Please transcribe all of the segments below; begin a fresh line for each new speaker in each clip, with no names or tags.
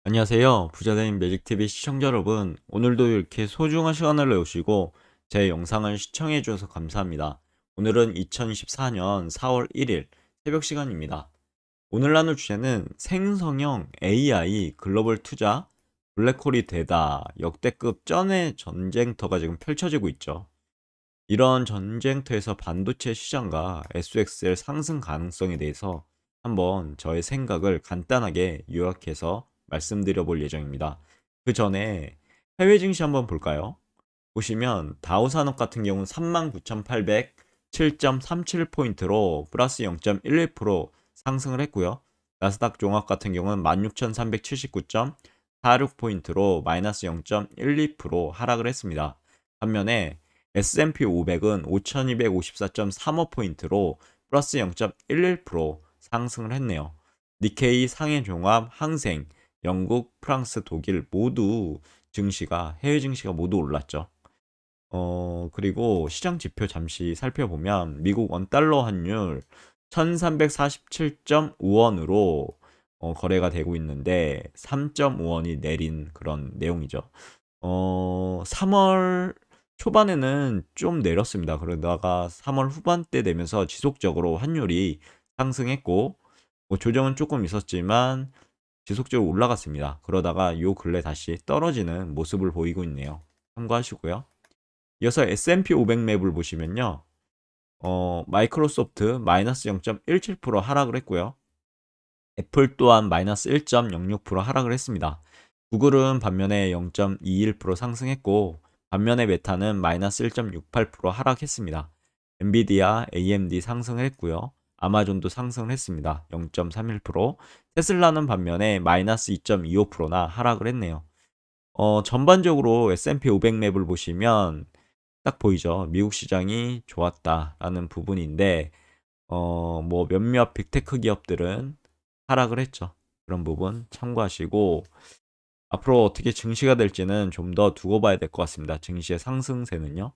안녕하세요. 부자된 매직TV 시청자 여러분. 오늘도 이렇게 소중한 시간을 내오시고 제 영상을 시청해 주셔서 감사합니다. 오늘은 2024년 4월 1일 새벽 시간입니다. 오늘 나눌 주제는 생성형 AI 글로벌 투자 블랙홀이 되다 역대급 쩐의 전쟁터가 지금 펼쳐지고 있죠. 이런 전쟁터에서 반도체 시장과 SXL 상승 가능성에 대해서 한번 저의 생각을 간단하게 요약해서 말씀드려 볼 예정입니다. 그 전에 해외 증시 한번 볼까요? 보시면 다우산업 같은 경우는 39,807.37포인트로 플러스 0.11% 상승을 했고요. 나스닥 종합 같은 경우는 16,379.46포인트로 마이너스 0.12% 하락을 했습니다. 반면에 S&P 500은 5,254.35포인트로 플러스 0.11% 상승을 했네요. 니케이, 상해 종합, 항생, 영국, 프랑스, 독일 모두 해외 증시가 모두 올랐죠. 그리고 시장 지표 잠시 살펴보면 미국 원달러 환율 1347.5원으로 거래가 되고 있는데 3.5원이 내린 그런 내용이죠. 3월 초반에는 좀 내렸습니다. 그러다가 3월 후반때 되면서 지속적으로 환율이 상승했고 조정은 조금 있었지만 지속적으로 올라갔습니다. 그러다가 요 근래 다시 떨어지는 모습을 보이고 있네요. 참고하시고요. 이어서 S&P 500 맵을 보시면요. 마이크로소프트 마이너스 0.17% 하락을 했고요. 애플 또한 마이너스 1.06% 하락을 했습니다. 구글은 반면에 0.21% 상승했고 반면에 메타는 마이너스 1.68% 하락했습니다. 엔비디아, AMD 상승을 했고요. 아마존도 상승을 했습니다. 0.31%. 테슬라는 반면에 마이너스 2.25%나 하락을 했네요. 전반적으로 S&P 500 맵을 보시면 딱 보이죠. 미국 시장이 좋았다라는 부분인데 뭐 몇몇 빅테크 기업들은 하락을 했죠. 그런 부분 참고하시고 앞으로 어떻게 증시가 될지는 좀 더 두고 봐야 될 것 같습니다. 증시의 상승세는요.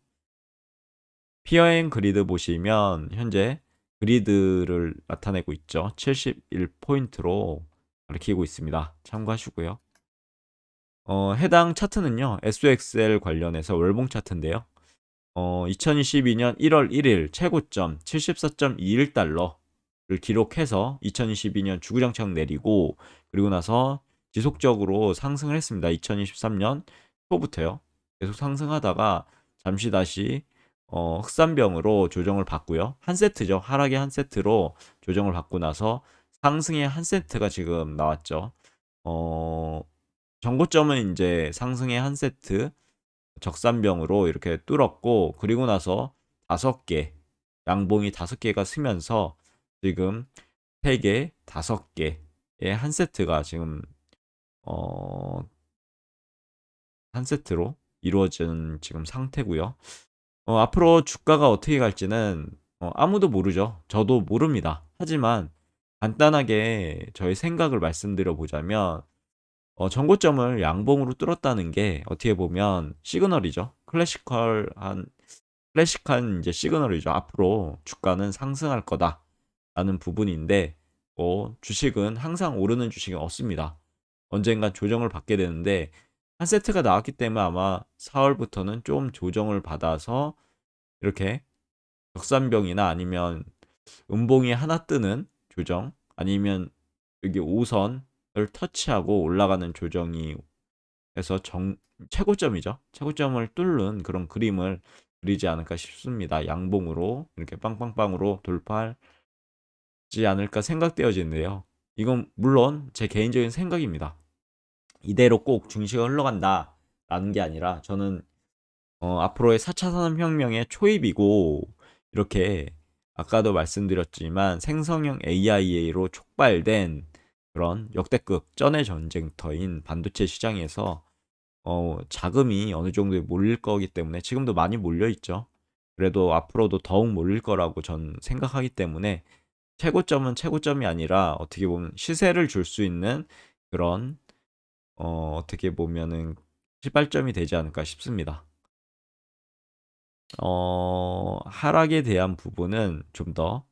피어앤 그리드 보시면 현재 그리드를 나타내고 있죠. 71포인트로 가리키고 있습니다. 참고하시고요. 해당 차트는요. SOXL 관련해서 월봉 차트인데요. 2022년 1월 1일 최고점 74.21달러를 기록해서 2022년 주구장창 내리고 그리고 나서 지속적으로 상승을 했습니다. 2023년 초부터요. 계속 상승하다가 잠시 다시 흑산병으로 조정을 받고요. 한 세트죠. 하락의 한 세트로 조정을 받고 나서 상승의 한 세트가 지금 나왔죠. 어, 정고점은 이제 상승의 한 세트 적산병으로 이렇게 뚫었고 그리고 나서 5개 양봉이 5개가 쓰면서 지금 3개, 5개의 한 세트가 지금 어, 한 세트로 이루어진 지금 상태고요. 앞으로 주가가 어떻게 갈지는 아무도 모르죠. 저도 모릅니다. 하지만 간단하게 저의 생각을 말씀드려 보자면 전고점을 양봉으로 뚫었다는 게 어떻게 보면 시그널이죠. 클래식한 이제 시그널이죠. 앞으로 주가는 상승할 거다라는 부분인데 주식은 항상 오르는 주식은 없습니다. 언젠간 조정을 받게 되는데 한 세트가 나왔기 때문에 아마 4월부터는 좀 조정을 받아서 이렇게 적산병이나 아니면 음봉이 하나 뜨는 조정 아니면 여기 5선을 터치하고 올라가는 조정이 해서 최고점이죠. 최고점을 뚫는 그런 그림을 그리지 않을까 싶습니다. 양봉으로 이렇게 빵빵빵으로 돌파하지 않을까 생각되어지는데요. 이건 물론 제 개인적인 생각입니다. 이대로 꼭 증시가 흘러간다라는 게 아니라 저는 앞으로의 4차 산업혁명의 초입이고 이렇게 아까도 말씀드렸지만 생성형 AI로 촉발된 그런 역대급 쩐의 전쟁터인 반도체 시장에서 자금이 어느 정도에 몰릴 거기 때문에 지금도 많이 몰려 있죠. 그래도 앞으로도 더욱 몰릴 거라고 전 생각하기 때문에 최고점은 최고점이 아니라 어떻게 보면 시세를 줄 수 있는 그런 어떻게 보면은 시발점이 되지 않을까 싶습니다. 하락에 대한 부분은 좀 더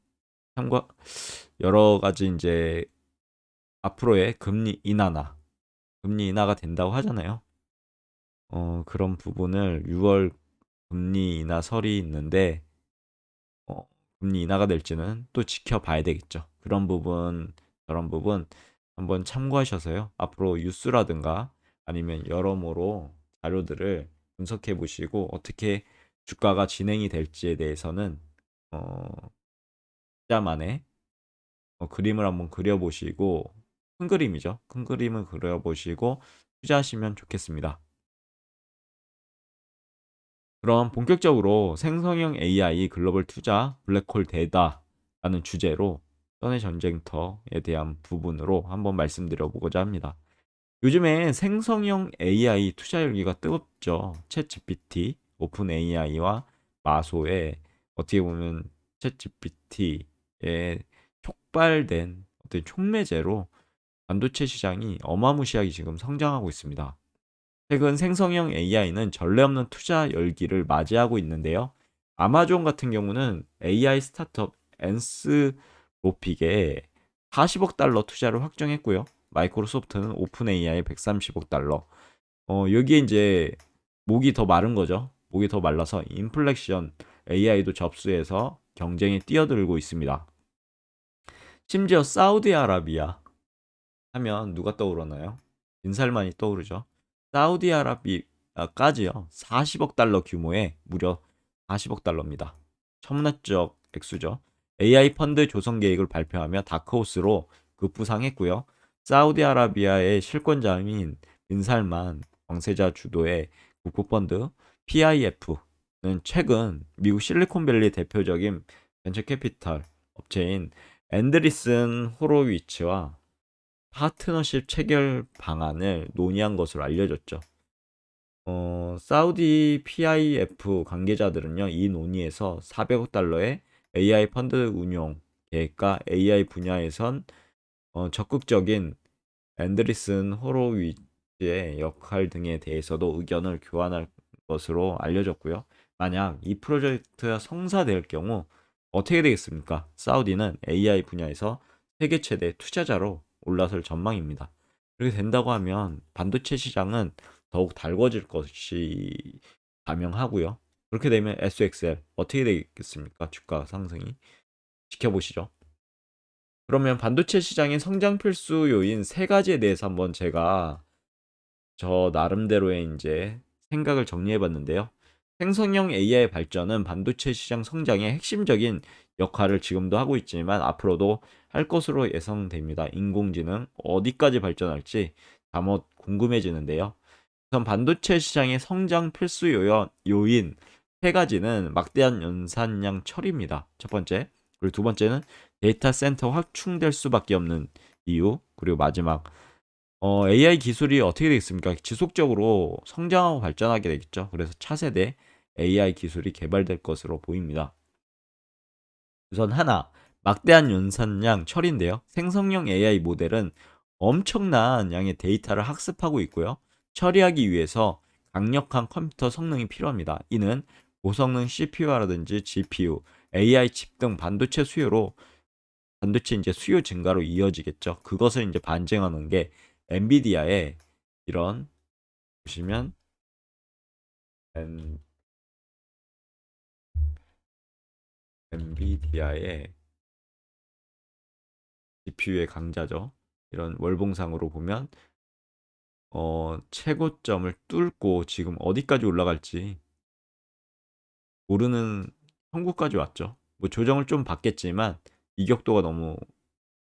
참고 여러 가지 이제 앞으로의 금리 인하나 금리 인하가 된다고 하잖아요. 그런 부분을 6월 금리 인하 설이 있는데 어, 금리 인하가 될지는 또 지켜봐야 되겠죠. 그런 부분, 저런 부분 한번 참고하셔서요. 앞으로 뉴스라든가 아니면 여러모로 자료들을 분석해 보시고 어떻게 주가가 진행이 될지에 대해서는 어, 자만의 그림을 한번 그려보시고 큰 그림이죠. 큰 그림을 그려보시고 투자하시면 좋겠습니다. 그럼 본격적으로 생성형 AI 글로벌 투자 블랙홀 대다라는 주제로 선의 전쟁터에 대한 부분으로 한번 말씀드려 보고자 합니다. 요즘에 생성형 AI 투자 열기가 뜨겁죠. 챗GPT, 오픈 AI와 마소의 어떻게 보면 챗GPT의 촉발된 어떤 촉매제로 반도체 시장이 어마무시하게 지금 성장하고 있습니다. 최근 생성형 AI는 전례 없는 투자 열기를 맞이하고 있는데요. 아마존 같은 경우는 AI 스타트업 엔스로픽에 40억 달러 투자를 확정했고요. 마이크로소프트는 오픈 AI 130억 달러. 여기에 이제 목이 더 마른 거죠. 목이 더 말라서 인플렉션 AI도 접수해서 경쟁에 뛰어들고 있습니다. 심지어 사우디아라비아 하면 누가 떠오르나요? 빈살만이 떠오르죠. 사우디아라비아까지요. 40억 달러 규모의 무려 40억 달러입니다. 천문학적 액수죠. AI 펀드 조성 계획을 발표하며 다크호스로 급부상했고요. 사우디아라비아의 실권자인 빈살만 왕세자 주도의 국부펀드 PIF는 최근 미국 실리콘밸리 대표적인 벤처 캐피탈 업체인 앤드리슨 호로위츠와 파트너십 체결 방안을 논의한 것으로 알려졌죠. 사우디 PIF 관계자들은요, 이 논의에서 400억 달러의 AI 펀드 운용 계획과 AI 분야에선 적극적인 앤드리슨 호로위츠의 역할 등에 대해서도 의견을 교환할 것으로 알려졌고요. 만약 이 프로젝트가 성사될 경우 어떻게 되겠습니까? 사우디는 AI 분야에서 세계 최대 투자자로 올라설 전망입니다. 그렇게 된다고 하면 반도체 시장은 더욱 달궈질 것이 가명하고요. 그렇게 되면 SXL 어떻게 되겠습니까? 주가 상승이 지켜보시죠. 그러면 반도체 시장의 성장 필수 요인 세 가지에 대해서 한번 제가 저 나름대로의 이제 생각을 정리해 봤는데요. 생성형 AI 발전은 반도체 시장 성장의 핵심적인 역할을 지금도 하고 있지만 앞으로도 할 것으로 예상됩니다. 인공지능 어디까지 발전할지 다못 궁금해지는데요. 우선 반도체 시장의 성장 필수 요인 세 가지는 막대한 연산량 처리입니다. 첫 번째. 그리고 두 번째는 데이터 센터 확충될 수밖에 없는 이유. 그리고 마지막 AI 기술이 어떻게 되겠습니까? 지속적으로 성장하고 발전하게 되겠죠. 그래서 차세대 AI 기술이 개발될 것으로 보입니다. 우선 하나, 막대한 연산량 처리인데요. 생성형 AI 모델은 엄청난 양의 데이터를 학습하고 있고요. 처리하기 위해서 강력한 컴퓨터 성능이 필요합니다. 이는 고성능 CPU라든지 GPU, AI 칩 등 반도체 이제 수요 증가로 이어지겠죠. 그것을 이제 반증하는 게 엔비디아의 이런 보시면 엔, 엔비디아의 GPU의 강자죠. 이런 월봉상으로 보면 최고점을 뚫고 지금 어디까지 올라갈지 모르는 형국까지 왔죠. 뭐 조정을 좀 받겠지만 이격도가 너무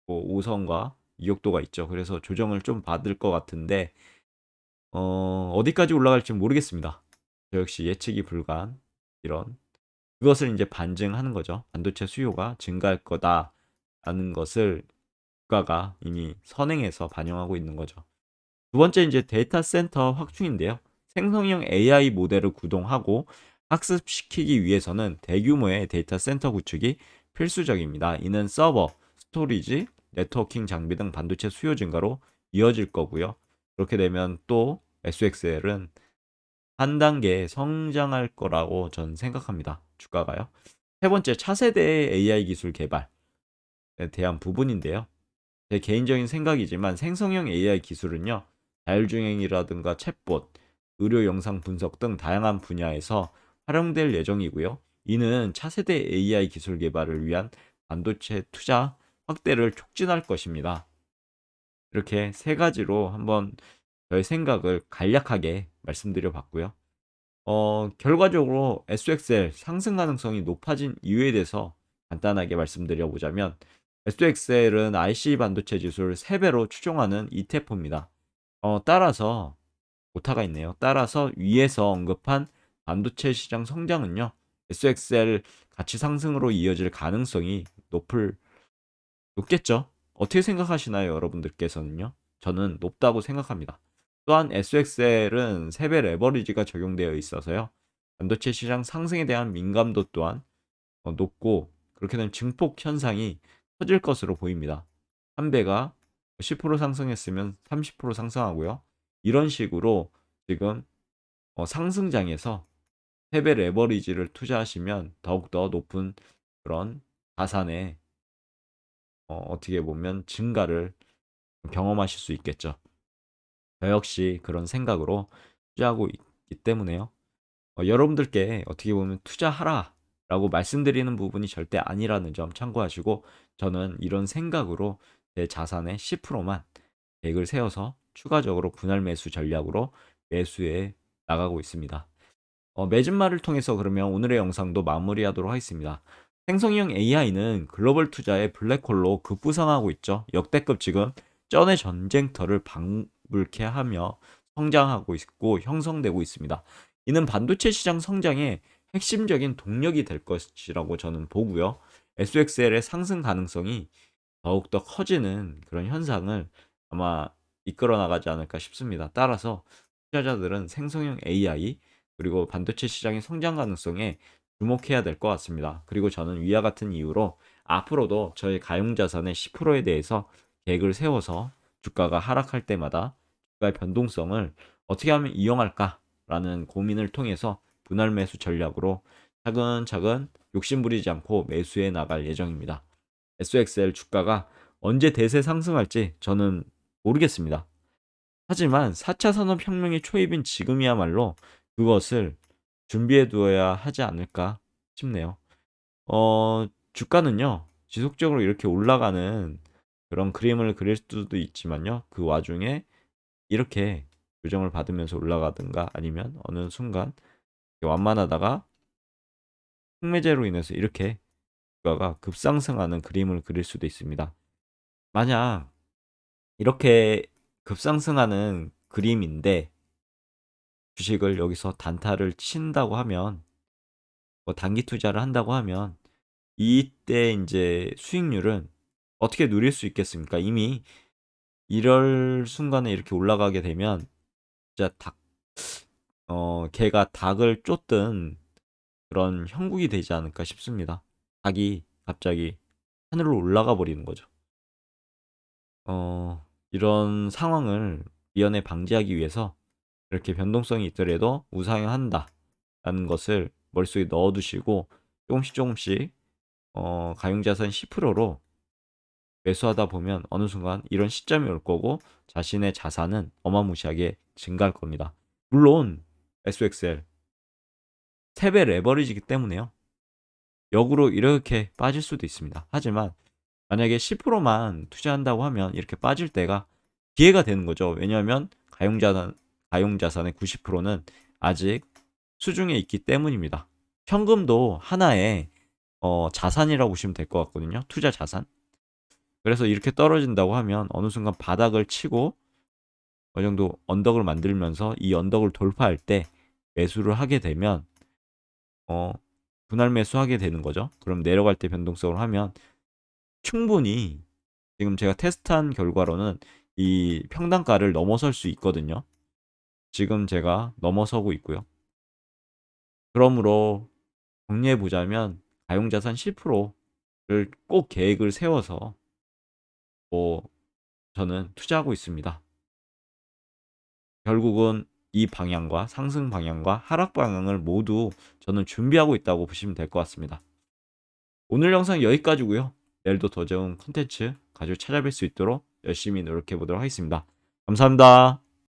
5선과 이격도가 있죠. 그래서 조정을 좀 받을 것 같은데 어디까지 올라갈지 모르겠습니다. 저 역시 예측이 불가한 이런 그것을 이제 반증하는 거죠. 반도체 수요가 증가할 거다라는 것을 국가가 이미 선행해서 반영하고 있는 거죠. 두 번째 이제 데이터 센터 확충인데요. 생성형 AI 모델을 구동하고 학습시키기 위해서는 대규모의 데이터 센터 구축이 필수적입니다. 이는 서버, 스토리지, 네트워킹 장비 등 반도체 수요 증가로 이어질 거고요. 그렇게 되면 또 SXL은 한 단계 성장할 거라고 전 생각합니다. 주가가요. 세 번째, 차세대 AI 기술 개발에 대한 부분인데요. 제 개인적인 생각이지만 생성형 AI 기술은요. 자율주행이라든가 챗봇, 의료 영상 분석 등 다양한 분야에서 활용될 예정이고요. 이는 차세대 AI 기술 개발을 위한 반도체 투자 확대를 촉진할 것입니다. 이렇게 세 가지로 한번 저의 생각을 간략하게 말씀드려 봤고요. 결과적으로 SOXL 상승 가능성이 높아진 이유에 대해서 간단하게 말씀드려 보자면, SOXL은 IC 반도체 지수를 3배로 추종하는 ETF입니다. 따라서 오타가 있네요. 따라서 위에서 언급한 반도체 시장 성장은요, SOXL 가치 상승으로 이어질 가능성이 높겠죠. 어떻게 생각하시나요, 여러분들께서는요? 저는 높다고 생각합니다. 또한 SOXL은 3배 레버리지가 적용되어 있어서요, 반도체 시장 상승에 대한 민감도 또한 높고, 그렇게 되면 증폭 현상이 커질 것으로 보입니다. 한 배가 10% 상승했으면 30% 상승하고요. 이런 식으로 지금 상승장에서 3배 레버리지를 투자하시면 더욱더 높은 그런 자산의 어떻게 보면 증가를 경험하실 수 있겠죠. 저 역시 그런 생각으로 투자하고 있기 때문에요. 여러분들께 어떻게 보면 투자하라라고 말씀드리는 부분이 절대 아니라는 점 참고하시고, 저는 이런 생각으로 제 자산의 10%만 계획을 세워서 추가적으로 분할 매수 전략으로 매수해 나가고 있습니다. 매집말을 통해서 그러면 오늘의 영상도 마무리하도록 하겠습니다. 생성형 AI는 글로벌 투자의 블랙홀로 급부상하고 있죠. 역대급 지금 쩐의 전쟁터를 방불케 하며 성장하고 있고 형성되고 있습니다. 이는 반도체 시장 성장의 핵심적인 동력이 될 것이라고 저는 보고요. SOXL의 상승 가능성이 더욱더 커지는 그런 현상을 아마 이끌어 나가지 않을까 싶습니다. 따라서 투자자들은 생성형 AI 그리고 반도체 시장의 성장 가능성에 주목해야 될 것 같습니다. 그리고 저는 위와 같은 이유로 앞으로도 저의 가용자산의 10%에 대해서 계획을 세워서 주가가 하락할 때마다 주가의 변동성을 어떻게 하면 이용할까라는 고민을 통해서 분할 매수 전략으로 차근차근 욕심부리지 않고 매수해 나갈 예정입니다. SOXL 주가가 언제 대세 상승할지 저는 모르겠습니다. 하지만 4차 산업혁명의 초입인 지금이야말로 그것을 준비해 두어야 하지 않을까 싶네요. 주가는요, 지속적으로 이렇게 올라가는 그런 그림을 그릴 수도 있지만요, 그 와중에 이렇게 조정을 받으면서 올라가든가 아니면 어느 순간 완만하다가 흑매제로 인해서 이렇게 주가가 급상승하는 그림을 그릴 수도 있습니다. 만약 이렇게 급상승하는 그림인데 주식을 여기서 단타를 친다고 하면, 뭐 단기 투자를 한다고 하면 이때 이제 수익률은 어떻게 누릴 수 있겠습니까? 이미 이럴 순간에 이렇게 올라가게 되면 진짜 개가 닭을 쫓든 그런 형국이 되지 않을까 싶습니다. 닭이 갑자기 하늘로 올라가 버리는 거죠. 이런 상황을 미연에 방지하기 위해서 이렇게 변동성이 있더라도 우상향한다라는 것을 머릿속에 넣어두시고 조금씩 가용자산 10%로 매수하다 보면 어느 순간 이런 시점이 올 거고 자신의 자산은 어마무시하게 증가할 겁니다. 물론 SOXL 3배 레버리지이기 때문에요. 역으로 이렇게 빠질 수도 있습니다. 하지만 만약에 10%만 투자한다고 하면 이렇게 빠질 때가 기회가 되는 거죠. 왜냐하면 가용자산의 90%는 아직 수중에 있기 때문입니다. 현금도 하나의 자산이라고 보시면 될 것 같거든요. 투자 자산. 그래서 이렇게 떨어진다고 하면 어느 순간 바닥을 치고 어느 정도 언덕을 만들면서 이 언덕을 돌파할 때 매수를 하게 되면 분할 매수하게 되는 거죠. 그럼 내려갈 때 변동성을 하면 충분히 지금 제가 테스트한 결과로는 이 평단가를 넘어설 수 있거든요. 지금 제가 넘어서고 있고요. 그러므로 정리해 보자면 가용자산 10%를 꼭 계획을 세워서 저는 투자하고 있습니다. 결국은 이 방향과 상승 방향과 하락 방향을 모두 저는 준비하고 있다고 보시면 될 것 같습니다. 오늘 영상 여기까지고요. 내일도 더 좋은 콘텐츠 가지고 찾아뵐 수 있도록 열심히 노력해 보도록 하겠습니다. 감사합니다.